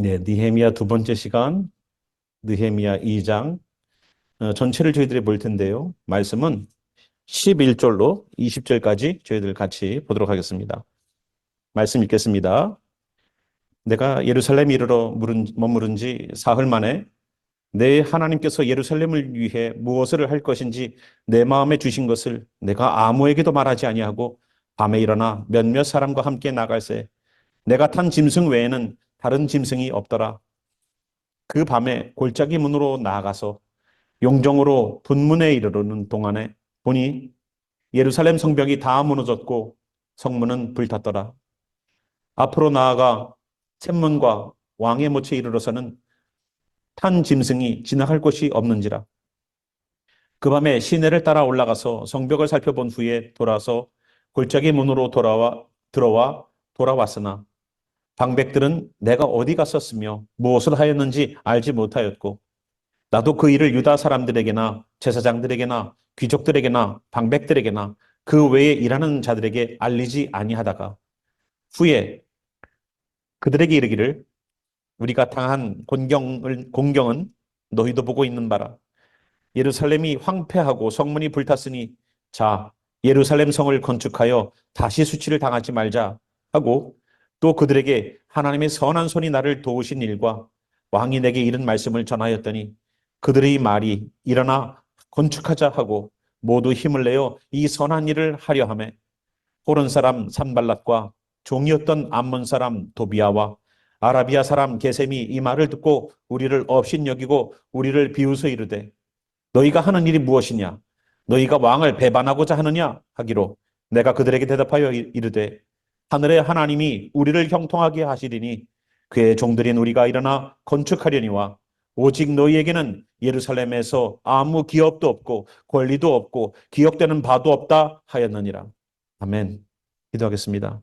네, 느헤미야 두 번째 시간, 느헤미야 2장 전체를 저희들이 볼 텐데요. 말씀은 11절로 20절까지 저희들 같이 보도록 하겠습니다. 말씀 읽겠습니다. 내가 예루살렘에 이르러 머무른 지 사흘 만에 내 하나님께서 예루살렘을 위해 무엇을 할 것인지 내 마음에 주신 것을 내가 아무에게도 말하지 아니하고 밤에 일어나 몇몇 사람과 함께 나갈새 내가 탄 짐승 외에는 다른 짐승이 없더라. 그 밤에 골짜기 문으로 나아가서 용정으로 분문에 이르르는 동안에 보니 예루살렘 성벽이 다 무너졌고 성문은 불탔더라. 앞으로 나아가 샘문과 왕의 못에 이르러서는 탄 짐승이 지나갈 곳이 없는지라. 그 밤에 시내를 따라 올라가서 성벽을 살펴본 후에 돌아서 골짜기 문으로 들어와 돌아왔으나 방백들은 내가 어디 갔었으며 무엇을 하였는지 알지 못하였고 나도 그 일을 유다 사람들에게나 제사장들에게나 귀족들에게나 방백들에게나 그 외에 일하는 자들에게 알리지 아니하다가 후에 그들에게 이르기를 우리가 당한 공경은 너희도 보고 있는 바라. 예루살렘이 황폐하고 성문이 불탔으니 자 예루살렘 성을 건축하여 다시 수치를 당하지 말자 하고 또 그들에게 하나님의 선한 손이 나를 도우신 일과 왕이 내게 이른 말씀을 전하였더니 그들의 말이 일어나 건축하자 하고 모두 힘을 내어 이 선한 일을 하려 하매 호른 사람 산발락과 종이었던 암몬 사람 도비아와 아라비아 사람 게셈이 이 말을 듣고 우리를 업신여기고 우리를 비웃어 이르되 너희가 하는 일이 무엇이냐? 너희가 왕을 배반하고자 하느냐? 하기로 내가 그들에게 대답하여 이르되 하늘의 하나님이 우리를 형통하게 하시리니 그의 종들인 우리가 일어나 건축하려니와 오직 너희에게는 예루살렘에서 아무 기업도 없고 권리도 없고 기억되는 바도 없다 하였느니라. 아멘. 기도하겠습니다.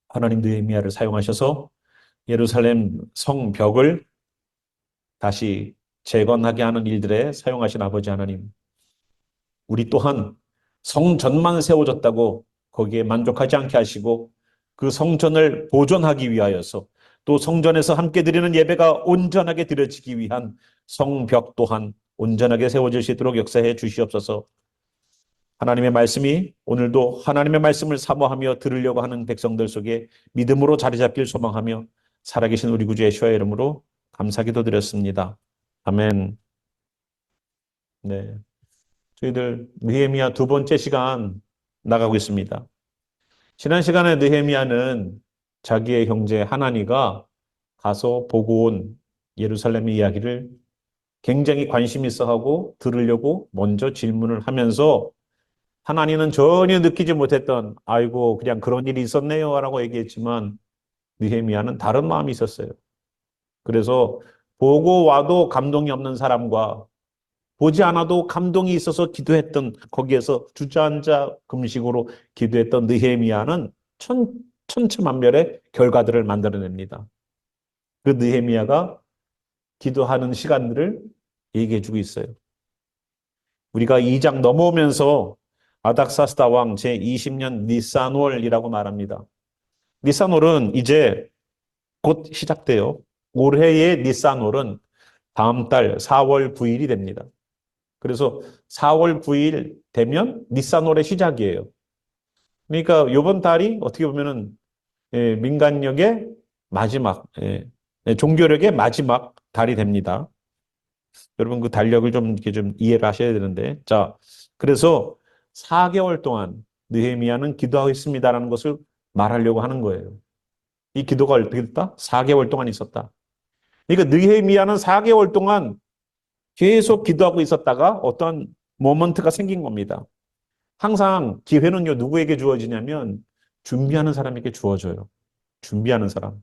하나님 느헤미야를 사용하셔서 예루살렘 성벽을 다시 재건하게 하는 일들에 사용하신 아버지 하나님, 우리 또한 성전만 세워졌다고 거기에 만족하지 않게 하시고 그 성전을 보존하기 위하여서 또 성전에서 함께 드리는 예배가 온전하게 드려지기 위한 성벽 또한 온전하게 세워질 수 있도록 역사해 주시옵소서. 하나님의 말씀이 오늘도 하나님의 말씀을 사모하며 들으려고 하는 백성들 속에 믿음으로 자리 잡길 소망하며 살아계신 우리 구주 예수와의 이름으로 감사기도 드렸습니다. 아멘. 네. 저희들 느헤미야 두 번째 시간 나가고 있습니다. 지난 시간에 느헤미야는 자기의 형제 하나니가 가서 보고 온 예루살렘의 이야기를 굉장히 관심 있어 하고 들으려고 먼저 질문을 하면서 하나니는 전혀 느끼지 못했던 아이고 그냥 그런 일이 있었네요 라고 얘기했지만 느헤미야는 다른 마음이 있었어요. 그래서 보고 와도 감동이 없는 사람과 보지 않아도 감동이 있어서 기도했던 거기에서 주저앉아 금식으로 기도했던 느헤미야는 천차만별의 결과들을 만들어냅니다. 그 느헤미야가 기도하는 시간들을 얘기해 주고 있어요. 우리가 2장 넘어오면서 아닥사스다 왕 제20년 니산월이라고 말합니다. 니산월은 이제 곧 시작돼요. 올해의 니산월은 다음 달 4월 9일이 됩니다. 그래서 4월 9일 되면 니산월의 시작이에요. 그러니까 이번 달이 어떻게 보면은 민간력의 마지막, 종교력의 마지막 달이 됩니다. 여러분 그 달력을 좀 이렇게 좀 이해를 하셔야 되는데, 자, 그래서 4개월 동안 느헤미야는 기도하고 있습니다라는 것을 말하려고 하는 거예요. 이 기도가 어떻게 됐다? 4개월 동안 있었다. 그러니까 느헤미야는 4개월 동안 계속 기도하고 있었다가 어떤 모먼트가 생긴 겁니다. 항상 기회는요, 누구에게 주어지냐면 준비하는 사람에게 주어져요. 준비하는 사람.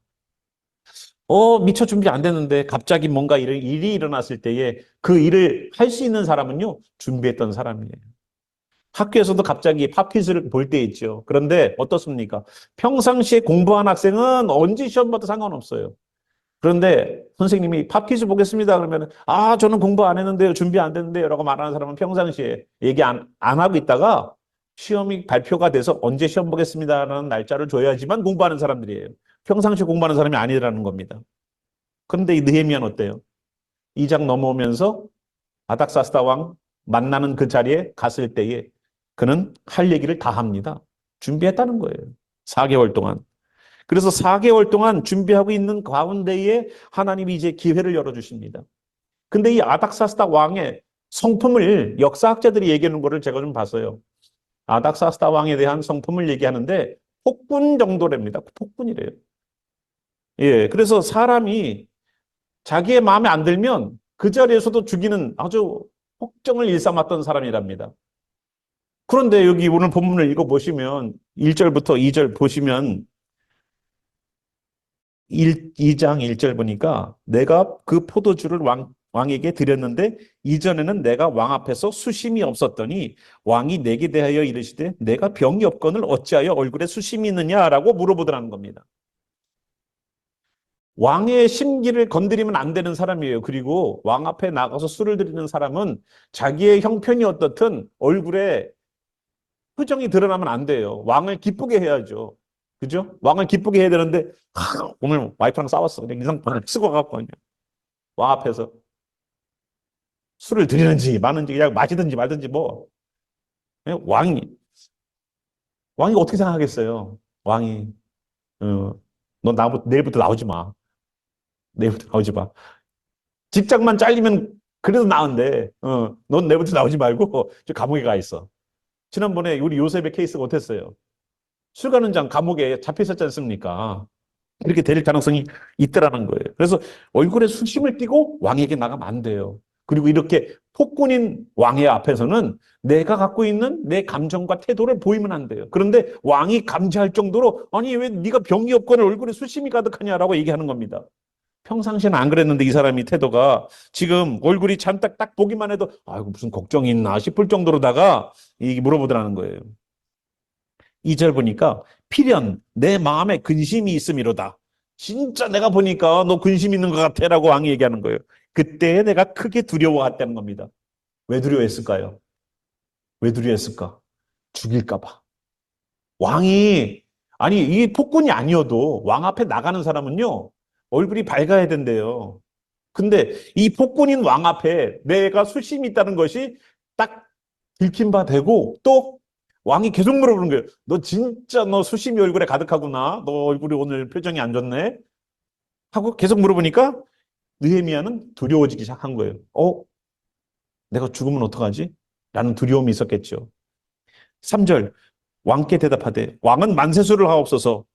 미처 준비 안 됐는데 갑자기 뭔가 일이 일어났을 때에 그 일을 할 수 있는 사람은요, 준비했던 사람이에요. 학교에서도 갑자기 팝퀴즈를 볼 때 있죠. 그런데 어떻습니까? 평상시에 공부한 학생은 언제 시험 봐도 상관없어요. 그런데 선생님이 팝퀴즈 보겠습니다. 그러면 저는 공부 안 했는데요. 준비 안 됐는데요. 라고 말하는 사람은 평상시에 얘기 안 하고 있다가 시험이 발표가 돼서 언제 시험 보겠습니다라는 날짜를 줘야지만 공부하는 사람들이에요. 평상시 공부하는 사람이 아니라는 겁니다. 그런데 이 느헤미야는 어때요? 2장 넘어오면서 아닥사스다 왕 만나는 그 자리에 갔을 때에 그는 할 얘기를 다 합니다. 준비했다는 거예요. 4개월 동안. 그래서 4개월 동안 준비하고 있는 가운데에 하나님이 이제 기회를 열어주십니다. 근데 이 아닥사스다 왕의 성품을 역사학자들이 얘기하는 거를 제가 좀 봤어요. 아닥사스다 왕에 대한 성품을 얘기하는데 폭군 정도랍니다. 폭군이래요. 예, 그래서 사람이 자기의 마음에 안 들면 그 자리에서도 죽이는 아주 폭정을 일삼았던 사람이랍니다. 그런데 여기 오늘 본문을 읽어보시면 1절부터 2절 보시면 2장 1절 보니까 내가 그 포도주를 왕에게 드렸는데 이전에는 내가 왕 앞에서 수심이 없었더니 왕이 내게 대하여 이르시되 내가 병이 없거늘 어찌하여 얼굴에 수심이 있느냐라고 물어보더라는 겁니다. 왕의 심기를 건드리면 안 되는 사람이에요. 그리고 왕 앞에 나가서 술을 드리는 사람은 자기의 형편이 어떻든 얼굴에 표정이 드러나면 안 돼요. 왕을 기쁘게 해야죠. 그죠? 왕을 기쁘게 해야 되는데 오늘 와이프랑 싸웠어. 그냥 인상 쓰고 가갖고 그냥 왕 앞에서 술을 드리는지 마는지 그냥 마시든지 말든지 뭐 왕이 어떻게 생각하겠어요? 왕이 너 내일부터 나오지 마. 내일부터 나오지 마. 직장만 잘리면 그래도 나은데 넌 내일부터 나오지 말고 저 감옥에 가 있어. 지난번에 우리 요셉의 케이스가 어땠어요? 술 가는 장 감옥에 잡혀 있었지 않습니까? 이렇게 될 가능성이 있더라는 거예요. 그래서 얼굴에 수심을 띠고 왕에게 나가면 안 돼요. 그리고 이렇게 폭군인 왕의 앞에서는 내가 갖고 있는 내 감정과 태도를 보이면 안 돼요. 그런데 왕이 감지할 정도로 아니 왜 네가 병이 없거나 얼굴에 수심이 가득하냐라고 얘기하는 겁니다. 평상시에는 안 그랬는데 이 사람이 태도가 지금 얼굴이 잠딱 딱 보기만 해도 아이고 무슨 걱정이 있나 싶을 정도로다가 이게 물어보더라는 거예요. 2절 보니까 필연 내 마음에 근심이 있음이로다. 진짜 내가 보니까 너 근심 있는 것 같아라고 왕이 얘기하는 거예요. 그때 내가 크게 두려워했다는 겁니다. 왜 두려워했을까요? 왜 두려워했을까? 죽일까 봐. 왕이 아니 이 폭군이 아니어도 왕 앞에 나가는 사람은요. 얼굴이 밝아야 된대요. 근데 이 폭군인 왕 앞에 내가 수심이 있다는 것이 딱 들킨 바 되고 또 왕이 계속 물어보는 거예요. 너 진짜 너 수심이 얼굴에 가득하구나. 너 얼굴이 오늘 표정이 안 좋네. 하고 계속 물어보니까 느헤미야는 두려워지기 시작한 거예요. 내가 죽으면 어떡하지? 라는 두려움이 있었겠죠. 3절 왕께 대답하되 왕은 만세수를 하옵소서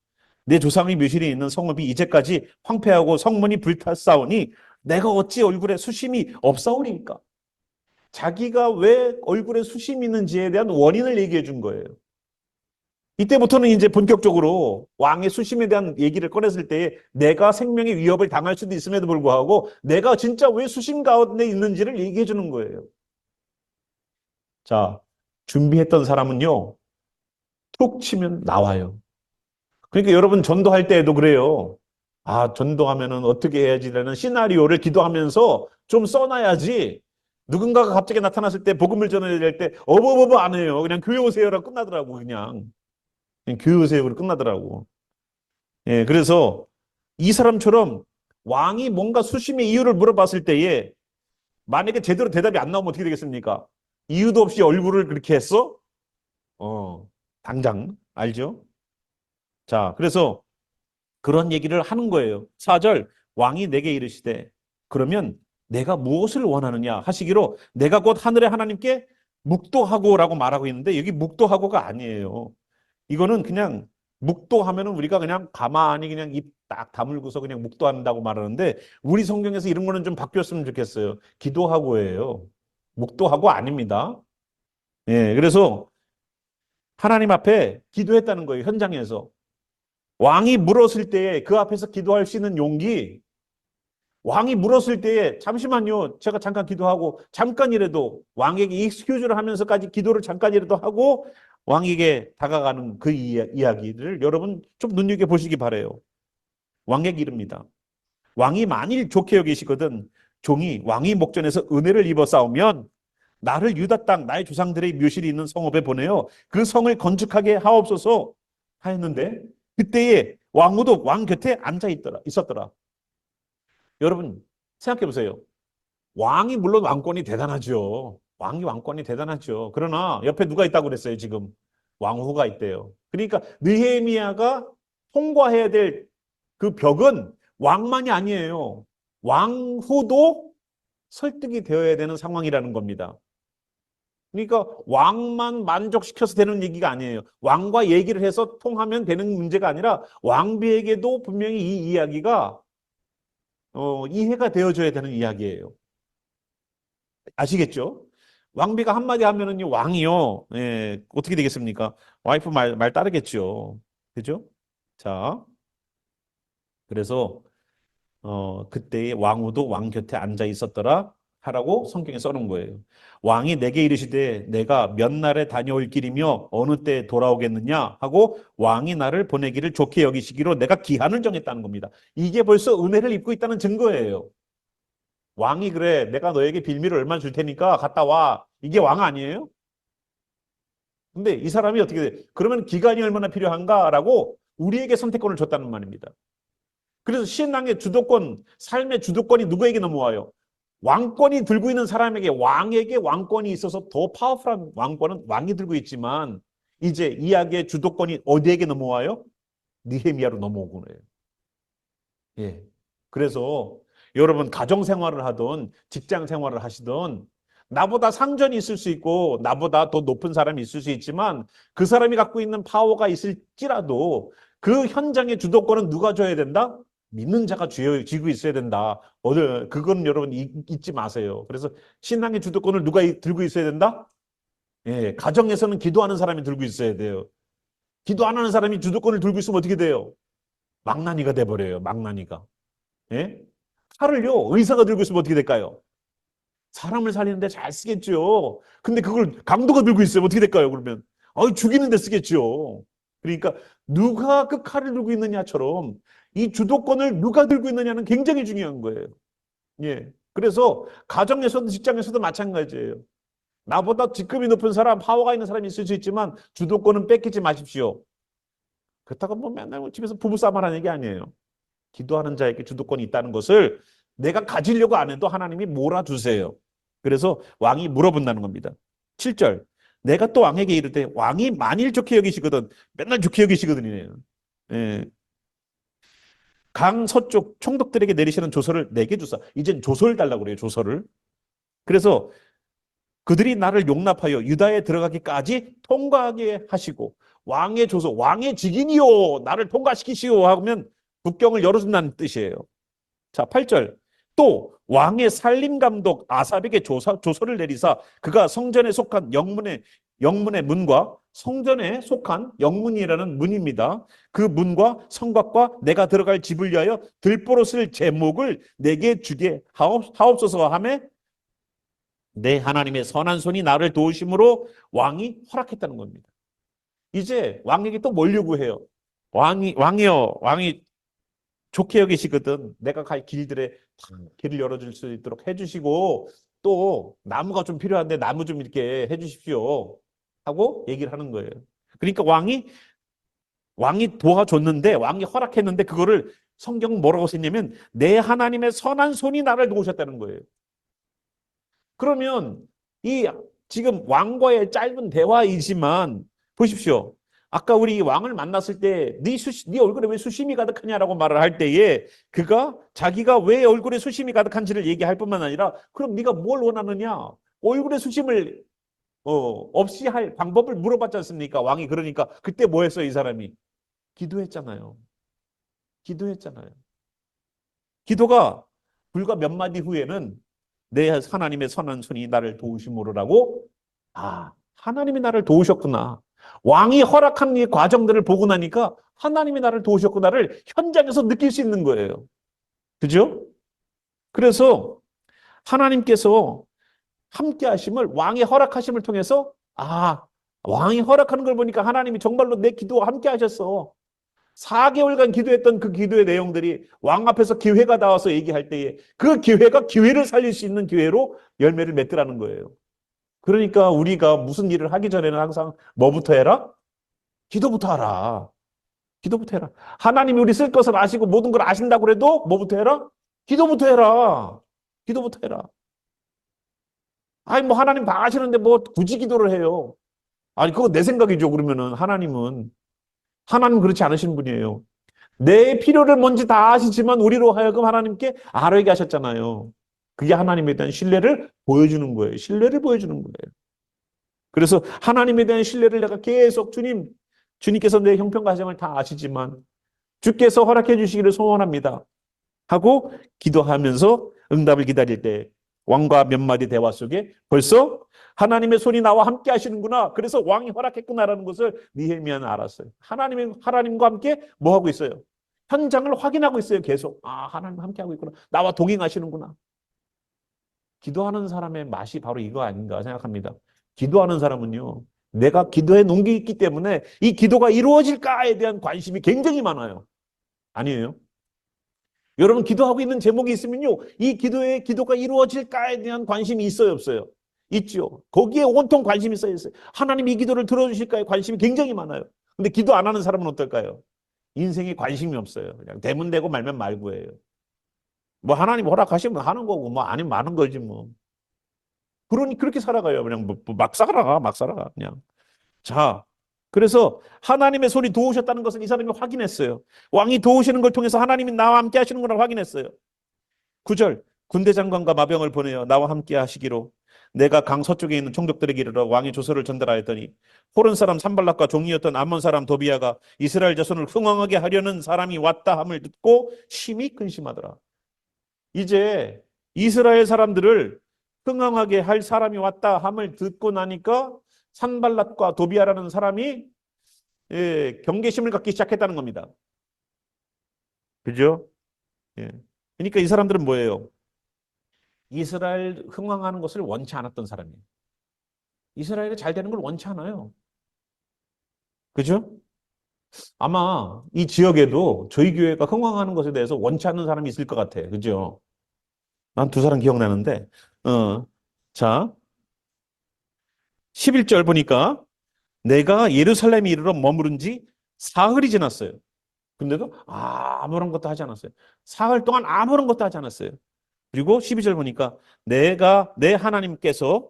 내 조상의 묘실에 있는 성읍이 이제까지 황폐하고 성문이 불탔사오니 내가 어찌 얼굴에 수심이 없사오리까? 자기가 왜 얼굴에 수심이 있는지에 대한 원인을 얘기해 준 거예요. 이때부터는 이제 본격적으로 왕의 수심에 대한 얘기를 꺼냈을 때 내가 생명의 위협을 당할 수도 있음에도 불구하고 내가 진짜 왜 수심 가운데 있는지를 얘기해 주는 거예요. 자, 준비했던 사람은요, 툭 치면 나와요. 그러니까 여러분 전도할 때에도 그래요. 아, 전도하면은 어떻게 해야지라는 시나리오를 기도하면서 좀 써놔야지 누군가가 갑자기 나타났을 때 복음을 전해야 될 때 어버버버 안 해요. 그냥 교회 오세요라고 끝나더라고 그냥 교회 오세요로 끝나더라고. 예, 그래서 이 사람처럼 왕이 뭔가 수심의 이유를 물어봤을 때에 만약에 제대로 대답이 안 나오면 어떻게 되겠습니까? 이유도 없이 얼굴을 그렇게 했어? 당장 알죠? 자, 그래서 그런 얘기를 하는 거예요. 4절 왕이 내게 이르시되 그러면 내가 무엇을 원하느냐 하시기로 내가 곧 하늘의 하나님께 묵도하고라고 말하고 있는데 여기 묵도하고가 아니에요. 이거는 그냥 묵도하면은 우리가 그냥 가만히 그냥 입 딱 다물고서 그냥 묵도한다고 말하는데 우리 성경에서 이런 거는 좀 바뀌었으면 좋겠어요. 기도하고예요. 묵도하고 아닙니다. 예, 그래서 하나님 앞에 기도했다는 거예요. 현장에서. 왕이 물었을 때에 그 앞에서 기도할 수 있는 용기, 왕이 물었을 때에 잠시만요. 제가 잠깐 기도하고 잠깐이라도 왕에게 익스큐즈를 하면서까지 기도를 잠깐이라도 하고 왕에게 다가가는 그 이야기를 여러분 좀 눈여겨보시기 바라요. 왕에게 이릅니다. 왕이 만일 좋게 여기시거든 종이 왕이 목전에서 은혜를 입어 싸우면 나를 유다 땅 나의 조상들의 묘실이 있는 성읍에 보내어 그 성을 건축하게 하옵소서 하였는데 그때에 왕후도 왕 곁에 앉아 있었더라. 여러분 생각해 보세요. 왕이 물론 왕권이 대단하죠. 왕이 왕권이 대단하죠. 그러나 옆에 누가 있다고 그랬어요, 지금? 왕후가 있대요. 그러니까 느헤미야가 통과해야 될 그 벽은 왕만이 아니에요. 왕후도 설득이 되어야 되는 상황이라는 겁니다. 그러니까 왕만 만족시켜서 되는 얘기가 아니에요. 왕과 얘기를 해서 통하면 되는 문제가 아니라 왕비에게도 분명히 이 이야기가 이해가 되어줘야 되는 이야기예요. 아시겠죠? 왕비가 한마디 하면은 왕이요. 예, 어떻게 되겠습니까? 와이프 말 따르겠죠. 그죠? 자, 그래서 그때의 왕후도 왕 곁에 앉아 있었더라 하라고 성경에 써놓은 거예요. 왕이 내게 이르시되 내가 몇 날에 다녀올 길이며 어느 때 돌아오겠느냐 하고 왕이 나를 보내기를 좋게 여기시기로 내가 기한을 정했다는 겁니다. 이게 벌써 은혜를 입고 있다는 증거예요. 왕이 그래 내가 너에게 빌미를 얼마 줄 테니까 갔다 와. 이게 왕 아니에요? 근데 이 사람이 어떻게 돼? 그러면 기간이 얼마나 필요한가라고 우리에게 선택권을 줬다는 말입니다. 그래서 신앙의 주도권, 삶의 주도권이 누구에게 넘어와요? 왕권이 들고 있는 사람에게 왕에게 왕권이 있어서 더 파워풀한 왕권은 왕이 들고 있지만 이제 이야기의 주도권이 어디에게 넘어와요? 느헤미야로 넘어오고 그래요. 예. 그래서 여러분 가정 생활을 하든 직장 생활을 하시든 나보다 상전이 있을 수 있고 나보다 더 높은 사람이 있을 수 있지만 그 사람이 갖고 있는 파워가 있을지라도 그 현장의 주도권은 누가 줘야 된다? 믿는 자가 쥐고 있어야 된다. 그건 여러분 잊지 마세요. 그래서 신앙의 주도권을 누가 들고 있어야 된다? 예, 가정에서는 기도하는 사람이 들고 있어야 돼요. 기도 안 하는 사람이 주도권을 들고 있으면 어떻게 돼요? 망나니가 돼버려요. 망나니가. 예? 칼을요, 의사가 들고 있으면 어떻게 될까요? 사람을 살리는데 잘 쓰겠죠. 근데 그걸 강도가 들고 있으면 어떻게 될까요, 그러면? 죽이는데 쓰겠죠. 그러니까 누가 그 칼을 들고 있느냐처럼 이 주도권을 누가 들고 있느냐는 굉장히 중요한 거예요. 예. 그래서 가정에서도 직장에서도 마찬가지예요. 나보다 직급이 높은 사람, 파워가 있는 사람이 있을 수 있지만 주도권은 뺏기지 마십시오. 그렇다고 뭐 맨날 집에서 부부싸움 하는 얘기 아니에요. 기도하는 자에게 주도권이 있다는 것을 내가 가지려고 안 해도 하나님이 몰아주세요. 그래서 왕이 물어본다는 겁니다. 7절. 내가 또 왕에게 이르되 왕이 만일 좋게 여기시거든 맨날 좋게 여기시거든요. 예. 강 서쪽 총독들에게 내리시는 조서를 내게 주사. 이젠 조서를 달라고 그래요. 조서를. 그래서 그들이 나를 용납하여 유다에 들어가기까지 통과하게 하시고 왕의 조서, 왕의 직인이요 나를 통과시키시오 하면 국경을 열어준다는 뜻이에요. 자, 8절. 또 왕의 살림감독 아삽에게 조서를 내리사 그가 성전에 속한 영문의 문과 성전에 속한 영문이라는 문입니다. 그 문과 성곽과 내가 들어갈 집을 위하여 들보로 쓸 제목을 내게 주게 하옵소서 하며 내 하나님의 선한 손이 나를 도우심으로 왕이 허락했다는 겁니다. 이제 왕에게 또 뭘 요구해요? 왕이 좋게 여기시거든 내가 갈 길들에 길을 열어줄 수 있도록 해주시고 또 나무가 좀 필요한데 나무 좀 이렇게 해주십시오 하고 얘기를 하는 거예요. 그러니까 왕이 도와줬는데 왕이 허락했는데 그거를 성경 뭐라고 썼냐면 내 하나님의 선한 손이 나를 도우셨다는 거예요. 그러면 이 지금 왕과의 짧은 대화이지만 보십시오. 아까 우리 왕을 만났을 때 네 얼굴에 왜 수심이 가득하냐라고 말을 할 때에 그가 자기가 왜 얼굴에 수심이 가득한지를 얘기할 뿐만 아니라 그럼 네가 뭘 원하느냐? 얼굴에 수심을 없이 할 방법을 물어봤지 않습니까? 왕이 그러니까 그때 뭐 했어요, 이 사람이? 기도했잖아요. 기도했잖아요. 기도가 불과 몇 마디 후에는 내 하나님의 선한 손이 나를 도우심으로라고 하나님이 나를 도우셨구나. 왕이 허락한 이 과정들을 보고 나니까 하나님이 나를 도우셨구나를 현장에서 느낄 수 있는 거예요. 그죠? 그래서 하나님께서 함께 하심을 왕의 허락하심을 통해서 왕이 허락하는 걸 보니까 하나님이 정말로 내 기도와 함께 하셨어. 4개월간 기도했던 그 기도의 내용들이 왕 앞에서 기회가 나와서 얘기할 때에 그 기회가 기회를 살릴 수 있는 기회로 열매를 맺더라는 거예요. 그러니까 우리가 무슨 일을 하기 전에는 항상 뭐부터 해라? 기도부터 하라. 기도부터 해라. 하나님이 우리 쓸 것을 아시고 모든 걸 아신다고 그래도 뭐부터 해라? 기도부터 해라. 기도부터 해라. 아니, 뭐 하나님 다 아시는데 뭐 굳이 기도를 해요. 아니, 그거 내 생각이죠. 그러면은 하나님은 그렇지 않으신 분이에요. 내 필요를 뭔지 다 아시지만 우리로 하여금 하나님께 알게 하셨잖아요. 그게 하나님에 대한 신뢰를 보여주는 거예요. 신뢰를 보여주는 거예요. 그래서 하나님에 대한 신뢰를 내가 계속 주님께서 내 형편과 사정을 다 아시지만 주께서 허락해 주시기를 소원합니다 하고 기도하면서 응답을 기다릴 때 왕과 몇 마디 대화 속에 벌써 하나님의 손이 나와 함께 하시는구나. 그래서 왕이 허락했구나라는 것을 느헤미야는 알았어요. 하나님과 함께 뭐 하고 있어요? 현장을 확인하고 있어요. 계속. 아, 하나님 함께 하고 있구나. 나와 동행하시는구나. 기도하는 사람의 맛이 바로 이거 아닌가 생각합니다. 기도하는 사람은요, 내가 기도해 놓은 게 있기 때문에 이 기도가 이루어질까에 대한 관심이 굉장히 많아요. 아니에요? 여러분 기도하고 있는 제목이 있으면요, 이 기도가 이루어질까에 대한 관심이 있어요, 없어요? 있죠. 거기에 온통 관심이 써 있어요. 하나님 이 기도를 들어주실까에 관심이 굉장히 많아요. 근데 기도 안 하는 사람은 어떨까요? 인생에 관심이 없어요. 그냥 되면 되고 말면 말고예요. 뭐 하나님 허락하시면 하는 거고 뭐 아니면 마는 거지 뭐. 그러니 그렇게 살아가요. 그냥 막 살아가, 막 살아가 그냥. 자, 그래서 하나님의 손이 도우셨다는 것을 이 사람이 확인했어요. 왕이 도우시는 걸 통해서 하나님이 나와 함께 하시는 걸 확인했어요. 9절, 군대 장관과 마병을 보내어 나와 함께 하시기로 내가 강 서쪽에 있는 총독들에게 이르러 왕의 조서를 전달하였더니 호른 사람 산발락과 종이었던 암몬 사람 도비아가 이스라엘 자손을 흥왕하게 하려는 사람이 왔다 함을 듣고 심히 근심하더라. 이제 이스라엘 사람들을 흥왕하게 할 사람이 왔다 함을 듣고 나니까 산발락과 도비아라는 사람이 경계심을 갖기 시작했다는 겁니다. 그죠? 예. 그러니까 이 사람들은 뭐예요? 이스라엘 흥왕하는 것을 원치 않았던 사람이에요. 이스라엘이 잘 되는 걸 원치 않아요. 그죠? 아마 이 지역에도 저희 교회가 흥왕하는 것에 대해서 원치 않는 사람이 있을 것 같아요. 그죠? 난 두 사람 기억나는데, 자, 11절 보니까 내가 예루살렘에 이르러 머무른 지 사흘이 지났어요. 근데도 아무런 것도 하지 않았어요. 사흘 동안 아무런 것도 하지 않았어요. 그리고 12절 보니까 내가 내 하나님께서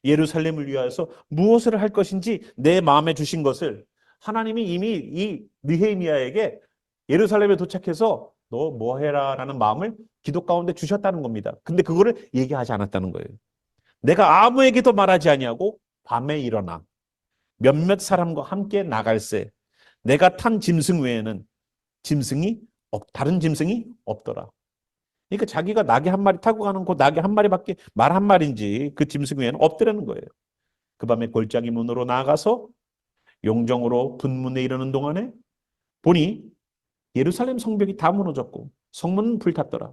예루살렘을 위하여서 무엇을 할 것인지 내 마음에 주신 것을 하나님이 이미 이 느헤미야에게 예루살렘에 도착해서 너 뭐 해라 라는 마음을 기도 가운데 주셨다는 겁니다. 근데 그거를 얘기하지 않았다는 거예요. 내가 아무에게도 말하지 아니하고 밤에 일어나 몇몇 사람과 함께 나갈새 내가 탄 짐승 외에는 다른 짐승이 없더라. 그러니까 자기가 낙이 한 마리 타고 가는 그 낙이 한 마리밖에 말 한 마리인지 그 짐승 외에는 없더라는 거예요. 그 밤에 골짜기 문으로 나아가서 용정으로 분문에 이르는 동안에 보니 예루살렘 성벽이 다 무너졌고 성문은 불탔더라.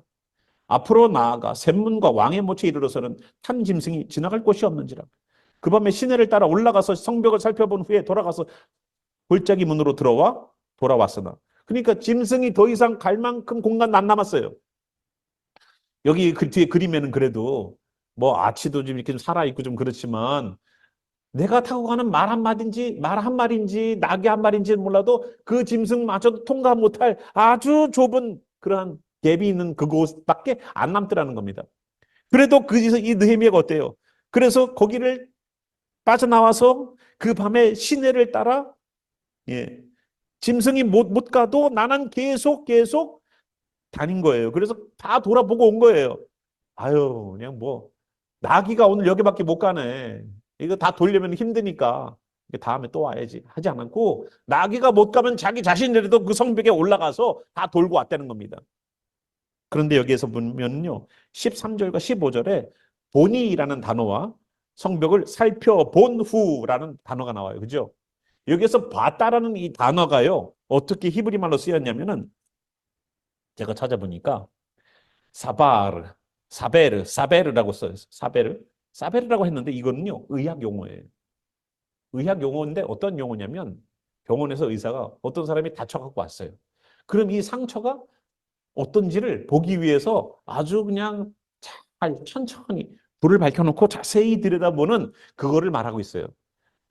앞으로 나아가 샘문과 왕의 모처에 이르러서는 탄 짐승이 지나갈 곳이 없는지라. 그 밤에 시내를 따라 올라가서 성벽을 살펴본 후에 돌아가서 골짜기 문으로 들어와 돌아왔으나 그러니까 짐승이 더 이상 갈 만큼 공간 안 남았어요. 여기 그 뒤에 그림에는 그래도 뭐 아치도 좀 이렇게 좀 살아있고 좀 그렇지만 내가 타고 가는 말 한마디인지 말 한 마리인지 낙이 한 마리인지는 몰라도 그 짐승마저도 통과 못할 아주 좁은 그러한 갭이 있는 그곳밖에 안 남더라는 겁니다. 그래도 그에서 이 느헤미야가 어때요? 그래서 거기를 빠져나와서 그 밤에 시내를 따라 예, 짐승이 못 가도 나는 계속 다닌 거예요. 그래서 다 돌아보고 온 거예요. 아유, 그냥 뭐, 나귀가 오늘 여기밖에 못 가네. 이거 다 돌려면 힘드니까. 다음에 또 와야지. 하지 않았고, 나귀가 못 가면 자기 자신들도 그 성벽에 올라가서 다 돌고 왔다는 겁니다. 그런데 여기에서 보면요. 13절과 15절에 본이라는 단어와 성벽을 살펴본 후라는 단어가 나와요. 그죠? 여기에서 봤다라는 이 단어가요. 어떻게 히브리 말로 쓰였냐면은 제가 찾아보니까 사베르라고 써요. 사베르라고 했는데 이거는요 의학 용어예요. 의학 용어인데 어떤 용어냐면 병원에서 의사가 어떤 사람이 다쳐갖고 왔어요. 그럼 이 상처가 어떤지를 보기 위해서 아주 그냥 잘 천천히 불을 밝혀놓고 자세히 들여다보는 그거를 말하고 있어요.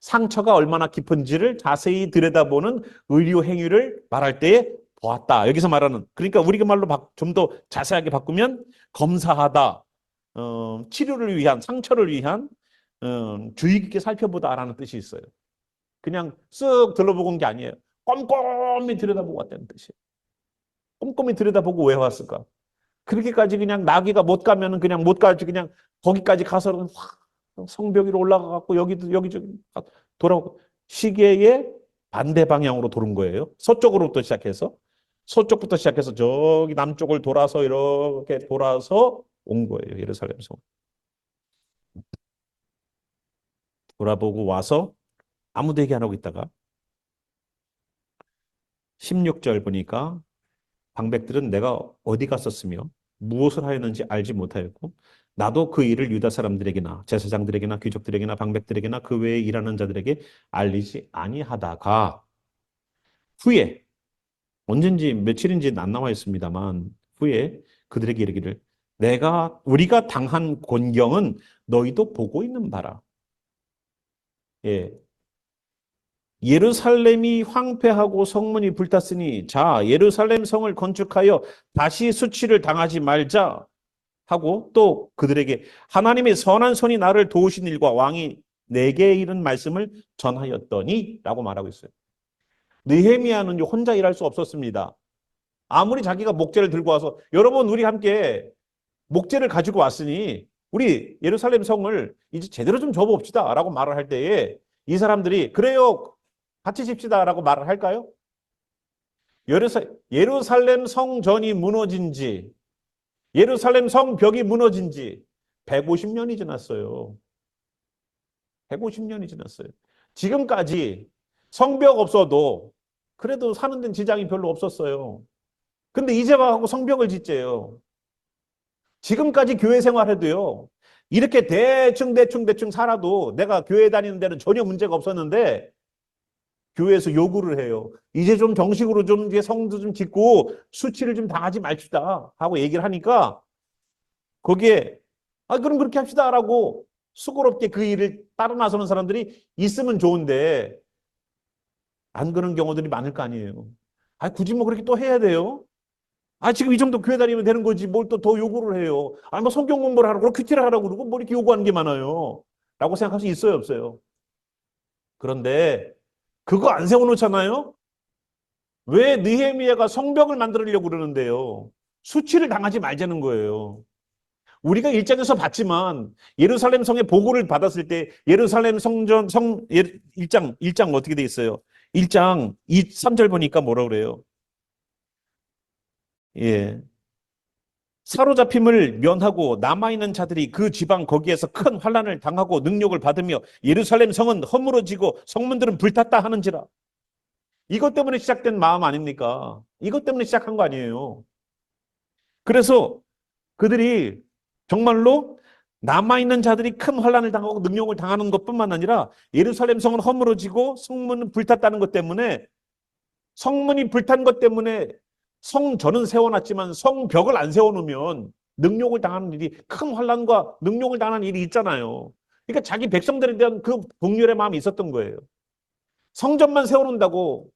상처가 얼마나 깊은지를 자세히 들여다보는 의료 행위를 말할 때에 보았다. 여기서 말하는, 그러니까 우리가 말로 좀 더 자세하게 바꾸면 검사하다, 치료를 위한, 상처를 위한 주의 깊게 살펴보다라는 뜻이 있어요. 그냥 쓱 둘러보고 온 게 아니에요. 꼼꼼히 들여다보고 왔다는 뜻이에요. 꼼꼼히 들여다보고 왜 왔을까? 그렇게까지 그냥 나귀가 못 가면은 그냥 못 가지, 그냥 거기까지 가서는 확 성벽 위로 올라가갖고 여기저기 돌아오고, 시계의 반대 방향으로 도는 거예요. 서쪽부터 시작해서 저기 남쪽을 돌아서 이렇게 돌아서 온 거예요. 예루살렘 성. 돌아보고 와서 아무도 얘기 안 하고 있다가 16절 보니까 방백들은 내가 어디 갔었으며 무엇을 하였는지 알지 못하였고 나도 그 일을 유다 사람들에게나 제사장들에게나 귀족들에게나 방백들에게나 그 외에 일하는 자들에게 알리지 아니하다가 후에, 언젠지 며칠인지 안 나와 있습니다만, 후에 그들에게 이르기를 우리가 당한 곤경은 너희도 보고 있는 바라. 예. 예루살렘이 황폐하고 성문이 불탔으니 자 예루살렘 성을 건축하여 다시 수치를 당하지 말자 하고, 또 그들에게 하나님의 선한 손이 나를 도우신 일과 왕이 내게 이른 말씀을 전하였더니 라고 말하고 있어요. 느헤미야는 혼자 일할 수 없었습니다. 아무리 자기가 목재를 들고 와서, 여러분 우리 함께 목재를 가지고 왔으니 우리 예루살렘 성을 이제 제대로 좀 접어봅시다 라고 말을 할 때에 이 사람들이 그래요 같이 집시다 라고 말을 할까요? 예루살렘 성전이 무너진 지, 예루살렘 성벽이 무너진 지 150년이 지났어요. 150년이 지났어요. 지금까지 성벽 없어도 그래도 사는 데는 지장이 별로 없었어요. 근데 이제 와서 성벽을 짓재요. 지금까지 교회 생활해도요, 이렇게 대충 살아도 내가 교회 다니는 데는 전혀 문제가 없었는데 교회에서 요구를 해요. 이제 좀 정식으로 좀 이제 성도 좀 짓고 수치를 좀 당하지 말시다 하고 얘기를 하니까 거기에 그럼 그렇게 합시다라고 수고롭게 그 일을 따라 나서는 사람들이 있으면 좋은데 안 그런 경우들이 많을 거 아니에요. 굳이 뭐 그렇게 또 해야 돼요? 지금 이 정도 교회 다니면 되는 거지 뭘 또 더 요구를 해요. 뭐 성경 공부를 하라고 그러고 큐티를 하라고 그러고 뭐 이렇게 요구하는 게 많아요. 라고 생각할 수 있어요, 없어요? 그런데 그거 안 세워놓잖아요? 왜 느헤미야가 성벽을 만들려고 그러는데요? 수치를 당하지 말자는 거예요. 우리가 일장에서 봤지만 예루살렘 성의 보고를 받았을 때 예루살렘 성전 1장 어떻게 돼 있어요? 1장 3절 보니까 뭐라 그래요? 예. 사로잡힘을 면하고 남아있는 자들이 그 지방 거기에서 큰 환난을 당하고 능력을 받으며 예루살렘 성은 허물어지고 성문들은 불탔다 하는지라. 이것 때문에 시작된 마음 아닙니까? 이것 때문에 시작한 거 아니에요. 그래서 그들이 정말로 남아있는 자들이 큰 환난을 당하고 능력을 당하는 것뿐만 아니라 예루살렘 성은 허물어지고 성문은 불탔다는 것 때문에, 성문이 불탄 것 때문에 성전은 세워놨지만 성벽을 안 세워놓으면 능욕을 당하는 일이, 큰 환난과 능욕을 당하는 일이 있잖아요. 그러니까 자기 백성들에 대한 그 분열의 마음이 있었던 거예요. 성전만 세워놓는다고,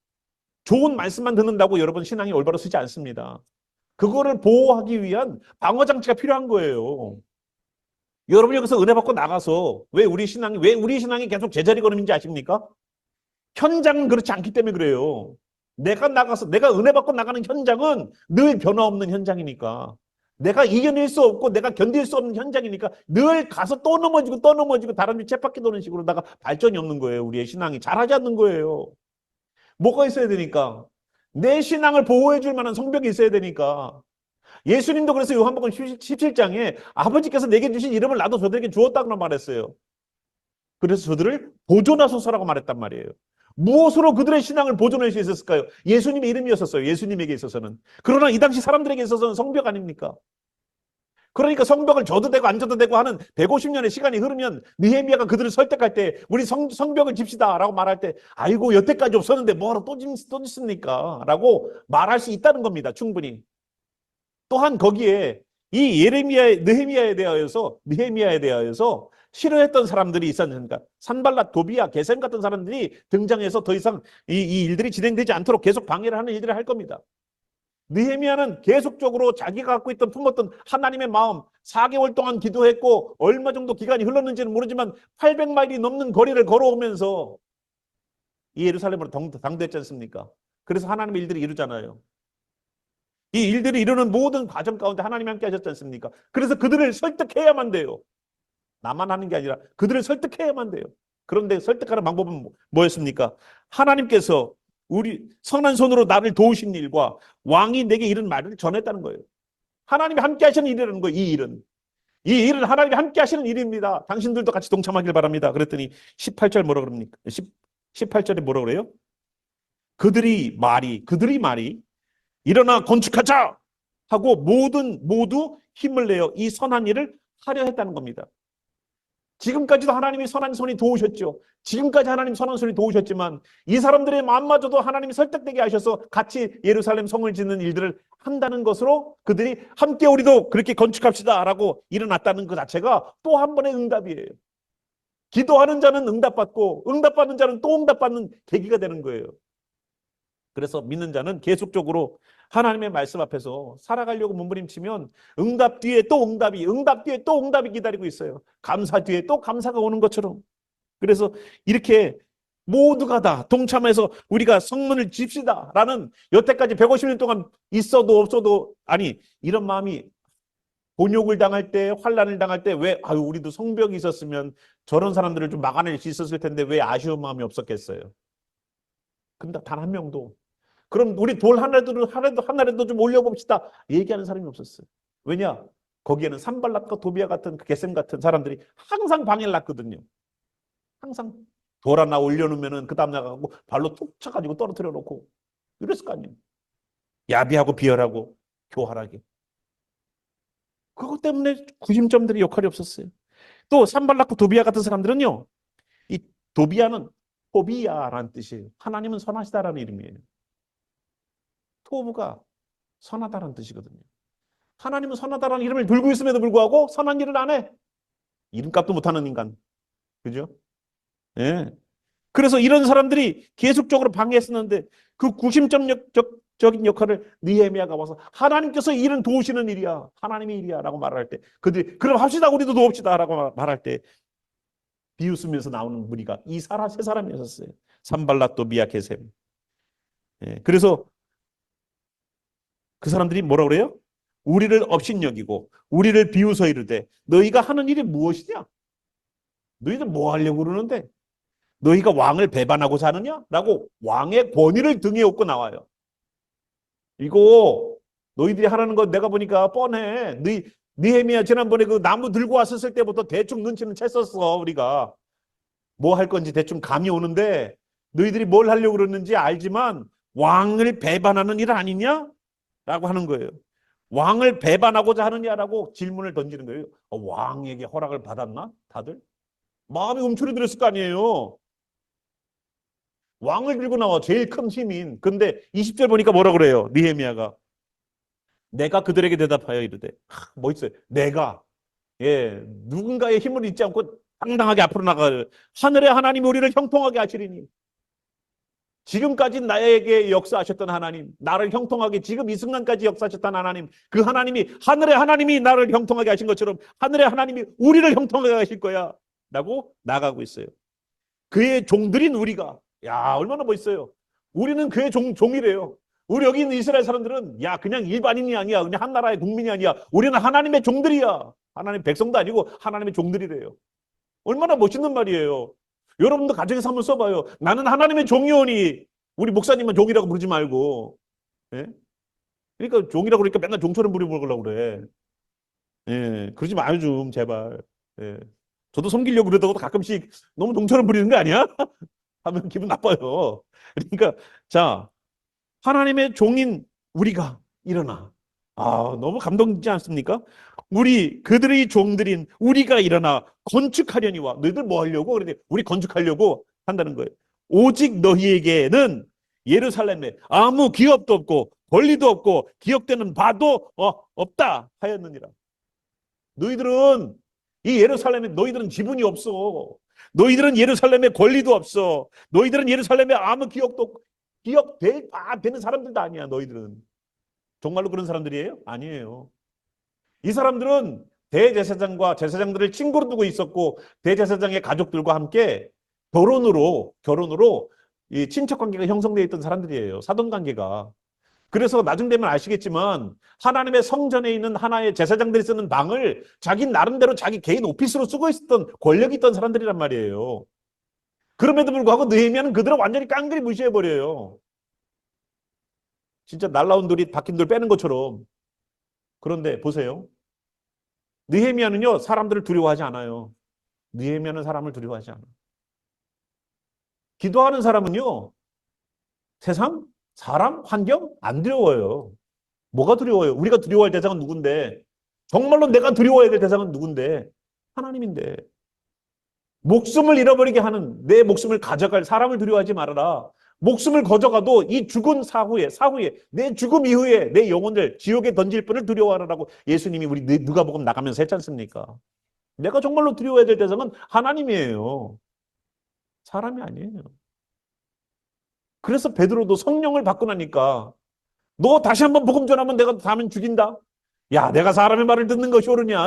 좋은 말씀만 듣는다고 여러분 신앙이 올바로 서지 않습니다. 그거를 보호하기 위한 방어장치가 필요한 거예요. 여러분 여기서 은혜 받고 나가서 왜 우리 신앙이 계속 제자리 걸음인지 아십니까? 현장은 그렇지 않기 때문에 그래요. 내가 은혜 받고 나가는 현장은 늘 변화 없는 현장이니까, 내가 이겨낼 수 없고 내가 견딜 수 없는 현장이니까 늘 가서 또 넘어지고 다른 데 쳇바퀴 도는 식으로다가 발전이 없는 거예요. 우리의 신앙이 자라지 않는 거예요. 뭐가 있어야 되니까? 내 신앙을 보호해 줄 만한 성벽이 있어야 되니까. 예수님도 그래서 요한복음 17장에 아버지께서 내게 주신 이름을 나도 저들에게 주었다고 말했어요. 그래서 저들을 보존하소서라고 말했단 말이에요. 무엇으로 그들의 신앙을 보존할 수 있었을까요? 예수님의 이름이었었어요. 예수님에게 있어서는. 그러나 이 당시 사람들에게 있어서는 성벽 아닙니까? 그러니까 성벽을 져도 되고 안 져도 되고 하는 150년의 시간이 흐르면 느헤미야가 그들을 설득할 때 우리 성벽을 집시다 라고 말할 때 아이고 여태까지 없었는데 뭐하러 또 짓습니까? 라고 말할 수 있다는 겁니다. 충분히. 또한 거기에 느헤미야에 대하여서 싫어했던 사람들이 있었는가? 산발랏, 도비야, 게셈 같은 사람들이 등장해서 더 이상 이 일들이 진행되지 않도록 계속 방해를 하는 일들을 할 겁니다. 느헤미야는 계속적으로 자기가 갖고 있던 품었던 하나님의 마음, 4개월 동안 기도했고 얼마 정도 기간이 흘렀는지는 모르지만 800마일이 넘는 거리를 걸어오면서 이 예루살렘으로 당도했지 않습니까? 그래서 하나님의 일들이 이루잖아요. 이 일들이 이루는 모든 과정 가운데 하나님이 함께 하셨지 않습니까? 그래서 그들을 설득해야만 돼요. 나만 하는 게 아니라 그들을 설득해야만 돼요. 그런데 설득하는 방법은 뭐였습니까? 하나님께서 우리 선한 손으로 나를 도우신 일과 왕이 내게 이런 말을 전했다는 거예요. 하나님이 함께 하시는 일이라는 거예요. 이 일은 하나님이 함께 하시는 일입니다. 당신들도 같이 동참하길 바랍니다. 그랬더니 18절 뭐라 그럽니까? 18절에 뭐라 그래요? 그들이 말이 일어나 건축하자 하고 모두 힘을 내어 이 선한 일을 하려 했다는 겁니다. 지금까지도 하나님이 선한 손이 도우셨죠. 지금까지 하나님 선한 손이 도우셨지만 이 사람들의 마음마저도 하나님이 설득되게 하셔서 같이 예루살렘 성을 짓는 일들을 한다는 것으로 그들이 함께 우리도 그렇게 건축합시다 라고 일어났다는 것 자체가 또 한 번의 응답이에요. 기도하는 자는 응답받고 응답받는 자는 또 응답받는 계기가 되는 거예요. 그래서 믿는 자는 계속적으로 하나님의 말씀 앞에서 살아가려고 몸부림치면 응답 뒤에 또 응답이 기다리고 있어요. 감사 뒤에 또 감사가 오는 것처럼. 그래서 이렇게 모두가 다 동참해서 우리가 성문을 집시다 라는 여태까지 150년 동안 있어도 없어도 이런 마음이 곤욕을 당할 때, 환난을 당할 때 왜 우리도 성벽이 있었으면 저런 사람들을 좀 막아낼 수 있었을 텐데 왜 아쉬운 마음이 없었겠어요. 근데 단 한 명도 그럼 우리 돌 하나라도 좀 올려봅시다 얘기하는 사람이 없었어요. 왜냐? 거기에는 산발랏과 도비야 같은 게셈 같은 사람들이 항상 방해를 놨거든요. 항상 돌 하나 올려놓으면 그 다음 나가고 발로 툭 쳐가지고 떨어뜨려 놓고 이랬을 거 아니에요. 야비하고 비열하고 교활하게. 그것 때문에 구심점들이 역할이 없었어요. 또 산발랏과 도비야 같은 사람들은요. 이 도비야는 토비야라는 뜻이에요. 하나님은 선하시다라는 이름이에요. 토부가 선하다라는 뜻이거든요. 하나님은 선하다라는 이름을 들고 있음에도 불구하고 선한 일을 안 해. 이름값도 못하는 인간. 그죠? 예. 그래서 이런 사람들이 계속적으로 방해했었는데 그 구심점적인 역할을 느헤미야가 와서 하나님께서 일은 도우시는 일이야. 하나님의 일이야 라고 말할 때 그들이 그럼 합시다 우리도 도웁시다 라고 말할 때 비웃으면서 나오는 무리가 세 사람이었어요. 산발랏 도비야 게셈. 예. 그래서 그 사람들이 뭐라 그래요? 우리를 업신여기고 우리를 비웃어 이르되 너희가 하는 일이 무엇이냐? 너희들 뭐 하려고 그러는데? 너희가 왕을 배반하고자 하느냐? 라고 왕의 권위를 등에 업고 나와요. 이거 너희들이 하라는 거 내가 보니까 뻔해. 느헤미야 지난번에 그 나무 들고 왔었을 때부터 대충 눈치는 챘었어. 우리가 뭐 할 건지 대충 감이 오는데 너희들이 뭘 하려고 그러는지 알지만 왕을 배반하는 일 아니냐? 라고 하는 거예요. 왕을 배반하고자 하느냐라고 질문을 던지는 거예요. 왕에게 허락을 받았나? 다들? 마음이 움츠러들었을 거 아니에요. 왕을 들고 나와 제일 큰 힘인. 근데 20절 보니까 뭐라 그래요? 느헤미야가 내가 그들에게 대답하여 이르되 뭐 있어요? 내가 누군가의 힘을 잊지 않고 당당하게 앞으로 나가요. 하늘의 하나님이 우리를 형통하게 하시리니 지금까지 나에게 역사하셨던 하나님, 나를 형통하게 지금 이 순간까지 역사하셨던 하나님, 그 하나님이 하늘의 하나님이 나를 형통하게 하신 것처럼 하늘의 하나님이 우리를 형통하게 하실 거야 라고 나가고 있어요. 그의 종들인 우리가 얼마나 멋있어요. 우리는 그의 종이래요. 우리 여기 있는 이스라엘 사람들은 그냥 일반인이 아니야. 그냥 한 나라의 국민이 아니야. 우리는 하나님의 종들이야. 하나님 백성도 아니고 하나님의 종들이래요. 얼마나 멋있는 말이에요. 여러분도 가정에서 한번 써봐요. 나는 하나님의 종이오니. 우리 목사님은 종이라고 부르지 말고. 예? 그러니까 종이라고 그러니까 맨날 종처럼 부리려고 그래. 예, 그러지 마요 좀 제발. 예. 저도 섬기려고 그러다가도 가끔씩 너무 종처럼 부리는 거 아니야? 하면 기분 나빠요. 그러니까 자 하나님의 종인 우리가 일어나. 너무 감동이지 않습니까? 그들의 종들인 우리가 일어나 건축하려니와 너희들 뭐 하려고? 그런데 우리 건축하려고 한다는 거예요. 오직 너희에게는 예루살렘에 아무 기업도 없고 권리도 없고 기억되는 바도 없다 하였느니라. 너희들은 이 예루살렘에 너희들은 지분이 없어. 너희들은 예루살렘에 권리도 없어. 너희들은 예루살렘에 아무 되는 사람들도 아니야. 너희들은 정말로 그런 사람들이에요? 아니에요. 이 사람들은 대제사장과 제사장들을 친구로 두고 있었고 대제사장의 가족들과 함께 결혼으로 이 친척 관계가 형성되어 있던 사람들이에요. 사돈 관계가. 그래서 나중 되면 아시겠지만 하나님의 성전에 있는 하나의 제사장들이 쓰는 방을 자기 나름대로 자기 개인 오피스로 쓰고 있었던 권력이 있던 사람들이란 말이에요. 그럼에도 불구하고 느헤미야는 그들을 완전히 깡그리 무시해버려요. 진짜 날라온 돌이 박힌 돌 빼는 것처럼. 그런데 보세요. 느헤미야는요 사람들을 두려워하지 않아요. 느헤미야는 사람을 두려워하지 않아요. 기도하는 사람은요 세상, 사람, 환경 안 두려워요. 뭐가 두려워요? 우리가 두려워할 대상은 누군데? 정말로 내가 두려워해야 될 대상은 누군데? 하나님인데. 목숨을 잃어버리게 하는 내 목숨을 가져갈 사람을 두려워하지 말아라. 목숨을 거저가도 이 죽은 사후에 내 죽음 이후에 내 영혼을 지옥에 던질 분을 두려워하라고 예수님이 우리 누가복음 나가면서 했지 않습니까? 내가 정말로 두려워해야 될 대상은 하나님이에요. 사람이 아니에요. 그래서 베드로도 성령을 받고 나니까 너 다시 한번 복음 전하면 내가 다음엔 죽인다. 야, 내가 사람의 말을 듣는 것이 옳으냐?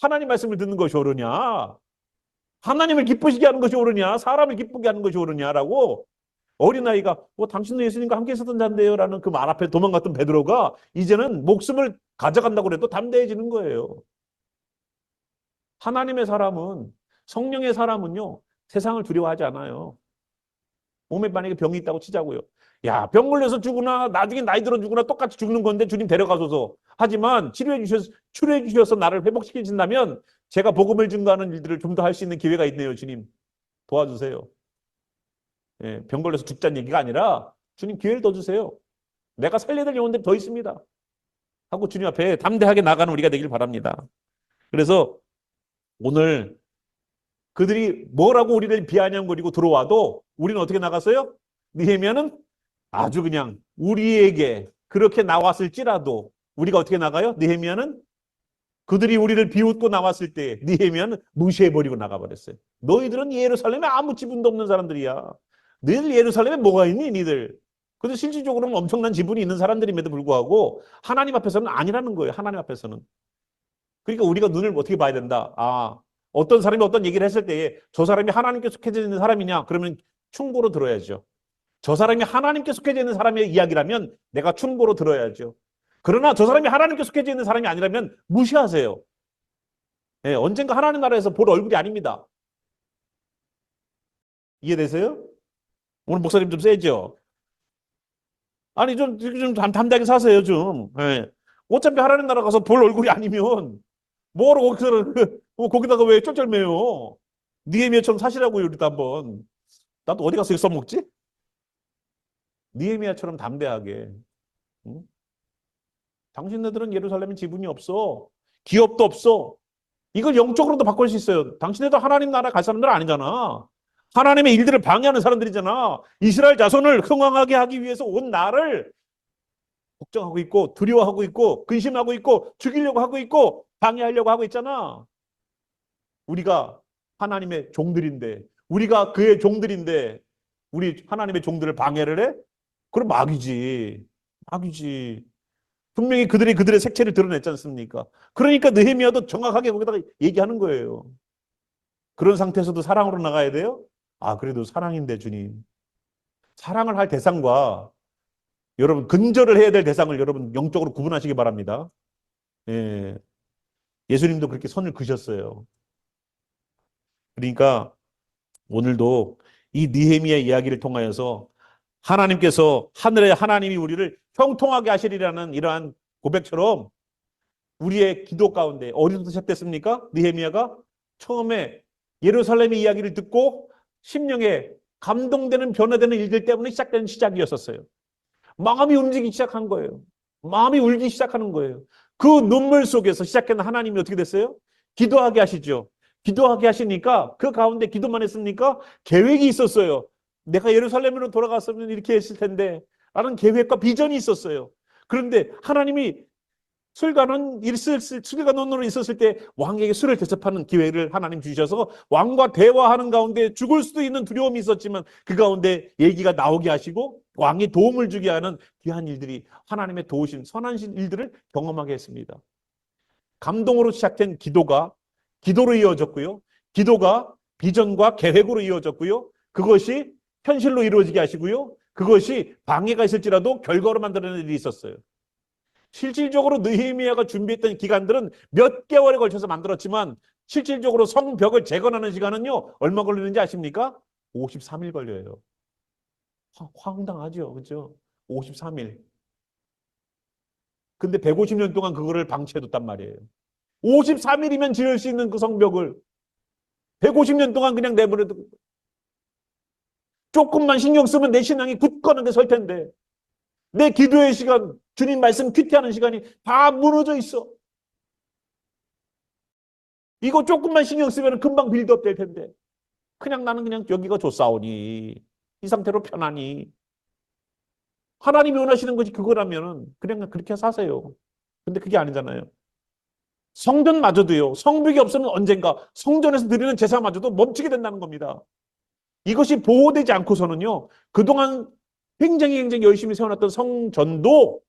하나님 말씀을 듣는 것이 옳으냐? 하나님을 기쁘시게 하는 것이 옳으냐? 사람을 기쁘게 하는 것이 옳으냐라고 어린아이가 당신도 예수님과 함께 있었던 자인데요 라는 그 말 앞에 도망갔던 베드로가 이제는 목숨을 가져간다고 해도 담대해지는 거예요. 하나님의 사람은 성령의 사람은요 세상을 두려워하지 않아요. 몸에 만약에 병이 있다고 치자고요. 야, 병 걸려서 죽으나 나중에 나이 들어 죽으나 똑같이 죽는 건데 주님 데려가소서. 하지만 치료해 주셔서 나를 회복시켜 주신다면 제가 복음을 증거하는 일들을 좀 더 할 수 있는 기회가 있네요. 주님 도와주세요. 예, 병 걸려서 죽자는 얘기가 아니라 주님 기회를 더 주세요. 내가 살려야 될 영혼들이 더 있습니다. 하고 주님 앞에 담대하게 나가는 우리가 되길 바랍니다. 그래서 오늘 그들이 뭐라고 우리를 비아냥거리고 들어와도 우리는 어떻게 나갔어요? 느헤미야는 아주 그냥 우리에게 그렇게 나왔을지라도 우리가 어떻게 나가요? 느헤미야는 그들이 우리를 비웃고 나왔을 때 느헤미야는 무시해버리고 나가버렸어요. 너희들은 예루살렘에 아무 지분도 없는 사람들이야. 너희들 예루살렘에 뭐가 있니 니들? 근데 실질적으로는 엄청난 지분이 있는 사람들임에도 불구하고 하나님 앞에서는 아니라는 거예요. 하나님 앞에서는. 그러니까 우리가 눈을 어떻게 봐야 된다. 어떤 사람이 어떤 얘기를 했을 때에 저 사람이 하나님께 속해져 있는 사람이냐? 그러면 충고로 들어야죠. 저 사람이 하나님께 속해져 있는 사람의 이야기라면 내가 충고로 들어야죠. 그러나 저 사람이 하나님께 속해져 있는 사람이 아니라면 무시하세요. 예, 언젠가 하나님 나라에서 볼 얼굴이 아닙니다. 이해되세요? 오늘 목사님 좀 세죠? 아니 좀 담대하게 사세요 좀. 예. 어차피 하나님 나라 가서 볼 얼굴이 아니면 뭐하러 거기다가 왜 쩔쩔매요? 느헤미야처럼 사시라고요. 우리도 한번. 나도 어디 가서 이거 써먹지? 느헤미야처럼 담대하게. 응? 당신네들은 예루살렘에 지분이 없어. 기업도 없어. 이걸 영적으로도 바꿀 수 있어요. 당신네도 하나님 나라 갈 사람들 아니잖아. 하나님의 일들을 방해하는 사람들이잖아. 이스라엘 자손을 흥왕하게 하기 위해서 온 나를 걱정하고 있고 두려워하고 있고 근심하고 있고 죽이려고 하고 있고 방해하려고 하고 있잖아. 우리가 하나님의 종들인데 우리가 그의 종들인데 우리 하나님의 종들을 방해를 해? 그럼 마귀지. 마귀지. 분명히 그들이 그들의 색채를 드러냈지 않습니까? 그러니까 느헤미야도 정확하게 거기다가 얘기하는 거예요. 그런 상태에서도 사랑으로 나가야 돼요? 그래도 사랑인데 주님. 사랑을 할 대상과 여러분 근절을 해야 될 대상을 여러분 영적으로 구분하시기 바랍니다. 예. 예수님도 그렇게 선을 그셨어요. 그러니까 오늘도 이 느헤미야 이야기를 통하여서 하나님께서 하늘의 하나님이 우리를 형통하게 하시리라는 이러한 고백처럼 우리의 기도 가운데 어디서부터 시작됐습니까? 느헤미야가 처음에 예루살렘의 이야기를 듣고 심령에 감동되는 변화되는 일들 때문에 시작된 시작이었었어요. 마음이 움직이기 시작한 거예요. 마음이 울기 시작하는 거예요. 그 눈물 속에서 시작한 하나님이 어떻게 됐어요? 기도하게 하시죠. 기도하게 하시니까 그 가운데 기도만 했습니까? 계획이 있었어요. 내가 예루살렘으로 돌아갔으면 이렇게 했을 텐데 라는 계획과 비전이 있었어요. 그런데 하나님이 술관원으로 있었을 때 왕에게 술을 대접하는 기회를 하나님 주셔서 왕과 대화하는 가운데 죽을 수도 있는 두려움이 있었지만 그 가운데 얘기가 나오게 하시고 왕이 도움을 주게 하는 귀한 일들이 하나님의 도우신 선한 일들을 경험하게 했습니다. 감동으로 시작된 기도가 기도로 이어졌고요. 기도가 비전과 계획으로 이어졌고요. 그것이 현실로 이루어지게 하시고요. 그것이 방해가 있을지라도 결과로 만들어내는 일이 있었어요. 실질적으로 느헤미야가 준비했던 기간들은 몇 개월에 걸쳐서 만들었지만 실질적으로 성벽을 재건하는 시간은요. 얼마 걸리는지 아십니까? 53일 걸려요. 황당하죠. 그렇죠? 53일. 근데 150년 동안 그거를 방치해뒀단 말이에요. 53일이면 지을 수 있는 그 성벽을 150년 동안 그냥 내버려도 조금만 신경 쓰면 내 신앙이 굳건하게 설 텐데 내 기도의 시간, 주님 말씀 큐티하는 시간이 다 무너져 있어. 이거 조금만 신경 쓰면 금방 빌드업 될 텐데 그냥 나는 그냥 여기가 좋사오니 이 상태로 편하니 하나님이 원하시는 것이 그거라면 그냥 그렇게 사세요. 근데 그게 아니잖아요. 성전마저도요. 성벽이 없으면 언젠가 성전에서 드리는 제사마저도 멈추게 된다는 겁니다. 이것이 보호되지 않고서는요. 그동안 굉장히 열심히 세워놨던 성전도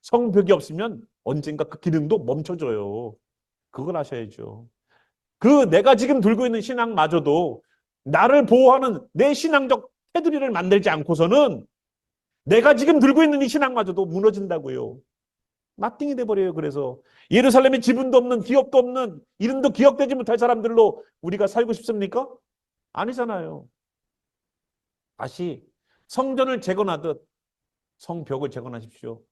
성벽이 없으면 언젠가 그 기능도 멈춰져요. 그걸 아셔야죠. 그 내가 지금 들고 있는 신앙마저도 나를 보호하는 내 신앙적 테두리를 만들지 않고서는 내가 지금 들고 있는 이 신앙마저도 무너진다고요. 나띵이 돼버려요. 그래서 예루살렘에 지분도 없는 기업도 없는 이름도 기억되지 못할 사람들로 우리가 살고 싶습니까? 아니잖아요. 다시 성전을 재건하듯 성벽을 재건하십시오.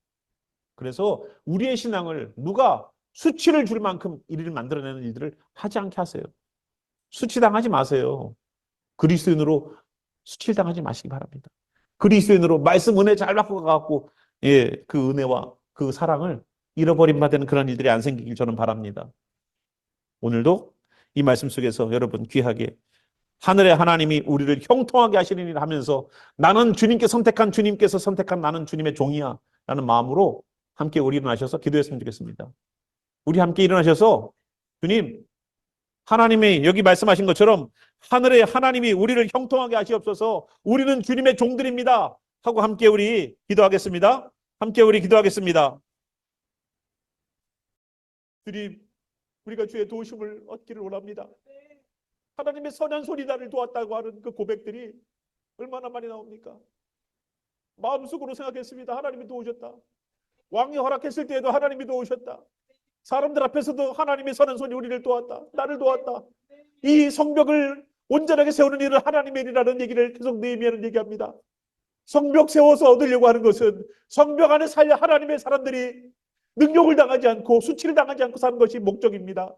그래서 우리의 신앙을 누가 수치를 줄 만큼 일을 만들어내는 일들을 하지 않게 하세요. 수치당하지 마세요. 그리스도인으로 수치당하지 마시기 바랍니다. 그리스도인으로 말씀 은혜 잘 받고 가갖고 그 은혜와 그 사랑을 잃어버린 바 되는 그런 일들이 안 생기길 저는 바랍니다. 오늘도 이 말씀 속에서 여러분 귀하게 하늘의 하나님이 우리를 형통하게 하시는 일을 하면서 나는 주님께서 선택한 나는 주님의 종이야 라는 마음으로 함께 우리 일어나셔서 기도했으면 좋겠습니다. 우리 함께 일어나셔서 주님 하나님이 여기 말씀하신 것처럼 하늘의 하나님이 우리를 형통하게 하시옵소서 우리는 주님의 종들입니다 하고 함께 우리 기도하겠습니다. 함께 우리 기도하겠습니다. 주님 우리가 주의 도우심을 얻기를 원합니다. 하나님의 선한 손이 나를 도왔다고 하는 그 고백들이 얼마나 많이 나옵니까? 마음속으로 생각했습니다. 하나님이 도우셨다. 왕이 허락했을 때에도 하나님이 도우셨다. 사람들 앞에서도 하나님의 선한 손이 우리를 도왔다. 나를 도왔다. 이 성벽을 온전하게 세우는 일은 하나님의 일이라는 얘기를 계속 느헤미야는 얘기합니다. 성벽 세워서 얻으려고 하는 것은 성벽 안에 살려 하나님의 사람들이 능욕을 당하지 않고 수치를 당하지 않고 사는 것이 목적입니다.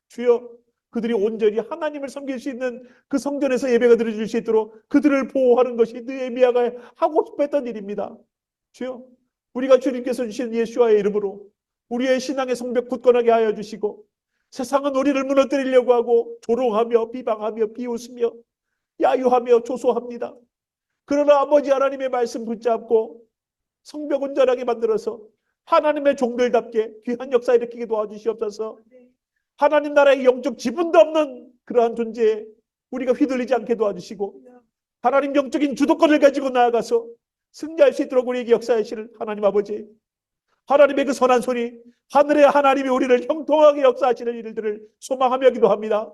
주여 그들이 온전히 하나님을 섬길 수 있는 그 성전에서 예배가 드려질 수 있도록 그들을 보호하는 것이 느헤미야가 하고 싶어 했던 일입니다. 주여 우리가 주님께서 주신 예수와의 이름으로 우리의 신앙의 성벽 굳건하게 하여 주시고 세상은 우리를 무너뜨리려고 하고 조롱하며 비방하며 비웃으며 야유하며 조소합니다. 그러나 아버지 하나님의 말씀 붙잡고 성벽 온전하게 만들어서 하나님의 종들답게 귀한 역사 일으키게 도와주시옵소서. 하나님 나라의 영적 지분도 없는 그러한 존재에 우리가 휘둘리지 않게 도와주시고 하나님 영적인 주도권을 가지고 나아가서 승리할 수 있도록 우리에게 역사하시는 하나님 아버지 하나님의 그 선한 손이 하늘의 하나님이 우리를 형통하게 역사하시는 일들을 소망하며 기도합니다.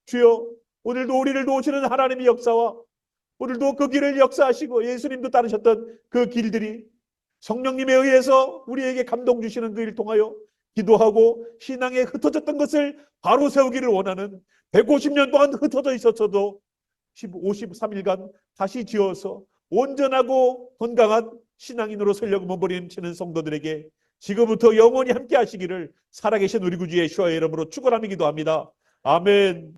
주여 오늘도 우리를 도우시는 하나님의 역사와 오늘도 그 길을 역사하시고 예수님도 따르셨던 그 길들이 성령님에 의해서 우리에게 감동 주시는 그 일 통하여 기도하고 신앙에 흩어졌던 것을 바로 세우기를 원하는 150년 동안 흩어져 있었어도 53일간 다시 지어서 온전하고 건강한 신앙인으로 서려고 몸부림치는 성도들에게 지금부터 영원히 함께 하시기를 살아계신 우리 구주 예수와의 이름으로 축원하며 기도합니다. 아멘.